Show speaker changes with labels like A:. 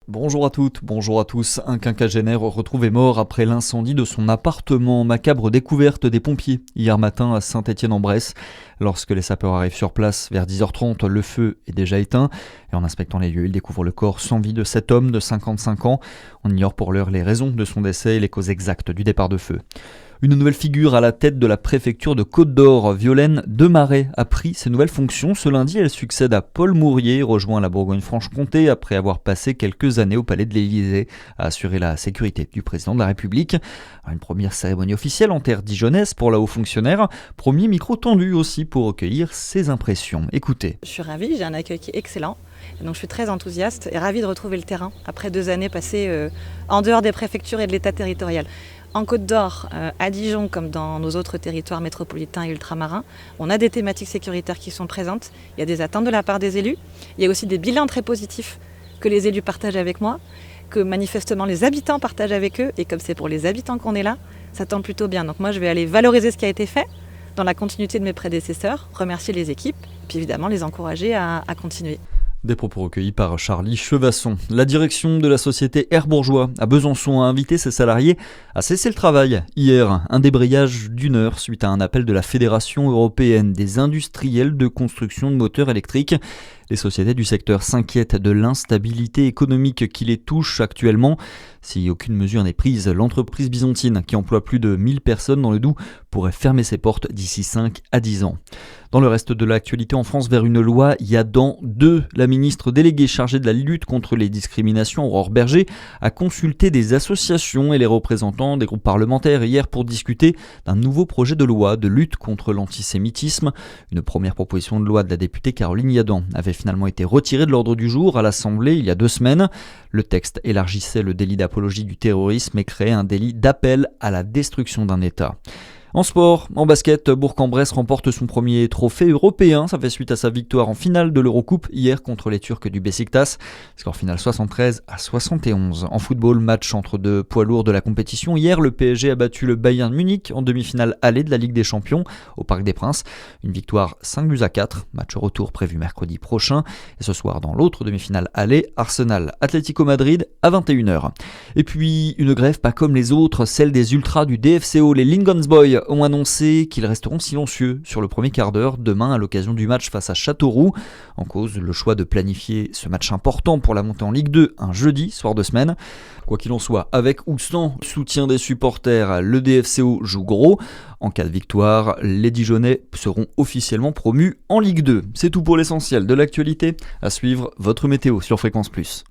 A: Bonjour à toutes, bonjour à tous. Un quinquagénaire retrouvé mort après l'incendie de son appartement. Macabre découverte des pompiers hier matin à Saint-Étienne-en-Bresse. Lorsque les sapeurs arrivent sur place vers 10h30, le feu est déjà éteint. Et en inspectant les lieux, ils découvrent le corps sans vie de cet homme de 55 ans. On ignore pour l'heure les raisons de son décès et les causes exactes du départ de feu. Une nouvelle figure à la tête de la préfecture de Côte-d'Or, Violaine Demaret, a pris ses nouvelles fonctions. Ce lundi, elle succède à Paul Mourier, rejoint la Bourgogne-Franche-Comté après avoir passé quelques années au palais de l'Élysée à assurer la sécurité du président de la République. Une première cérémonie officielle en terre dijonnaise pour la haut fonctionnaire. Premier micro tendu aussi pour recueillir ses impressions. Écoutez.
B: Je suis ravie, j'ai un accueil qui est excellent. Donc je suis très enthousiaste et ravie de retrouver le terrain après 2 années passées en dehors des préfectures et de l'État territorial. En Côte d'Or, à Dijon, comme dans nos autres territoires métropolitains et ultramarins, on a des thématiques sécuritaires qui sont présentes. Il y a des attentes de la part des élus. Il y a aussi des bilans très positifs que les élus partagent avec moi, que manifestement les habitants partagent avec eux. Et comme c'est pour les habitants qu'on est là, ça tend plutôt bien. Donc moi, je vais aller valoriser ce qui a été fait dans la continuité de mes prédécesseurs, remercier les équipes, puis évidemment les encourager à continuer.
A: Des propos recueillis par Charlie Chevasson. La direction de la société Air Bourgeois à Besançon a invité ses salariés à cesser le travail. Hier, un débrayage d'1 heure suite à un appel de la Fédération européenne des industriels de construction de moteurs électriques. Les sociétés du secteur s'inquiètent de l'instabilité économique qui les touche actuellement. Si aucune mesure n'est prise, l'entreprise byzantine, qui emploie plus de 1000 personnes dans le Doubs, pourrait fermer ses portes d'ici 5 à 10 ans. Dans le reste de l'actualité en France, vers une loi Yadan 2, la ministre déléguée chargée de la lutte contre les discriminations, Aurore Berger, a consulté des associations et les représentants des groupes parlementaires hier pour discuter d'un nouveau projet de loi de lutte contre l'antisémitisme. Une première proposition de loi de la députée Caroline Yadan avait finalement été retirée de l'ordre du jour à l'Assemblée il y a 2 semaines. Le texte élargissait le délit d'apologie du terrorisme et créait un délit d'appel à la destruction d'un État. En sport, en basket, Bourg-en-Bresse remporte son premier trophée européen. Ça fait suite à sa victoire en finale de l'Eurocoupe hier contre les Turcs du Beşiktaş. Score final 73-71. En football, match entre 2 poids lourds de la compétition. Hier, le PSG a battu le Bayern Munich en demi-finale aller de la Ligue des Champions au Parc des Princes. Une victoire 5-4. Match retour prévu mercredi prochain. Et ce soir, dans l'autre demi-finale aller, Arsenal-Atlético Madrid à 21h. Et puis, une grève pas comme les autres, celle des ultras du DFCO, les Lincoln's Boys, ont annoncé qu'ils resteront silencieux sur le premier quart d'heure demain à l'occasion du match face à Châteauroux. En cause, le choix de planifier ce match important pour la montée en Ligue 2 un jeudi, soir de semaine. Quoi qu'il en soit, avec ou sans soutien des supporters, le DFCO joue gros. En cas de victoire, les Dijonnais seront officiellement promus en Ligue 2. C'est tout pour l'essentiel de l'actualité. À suivre, votre météo sur Fréquence Plus.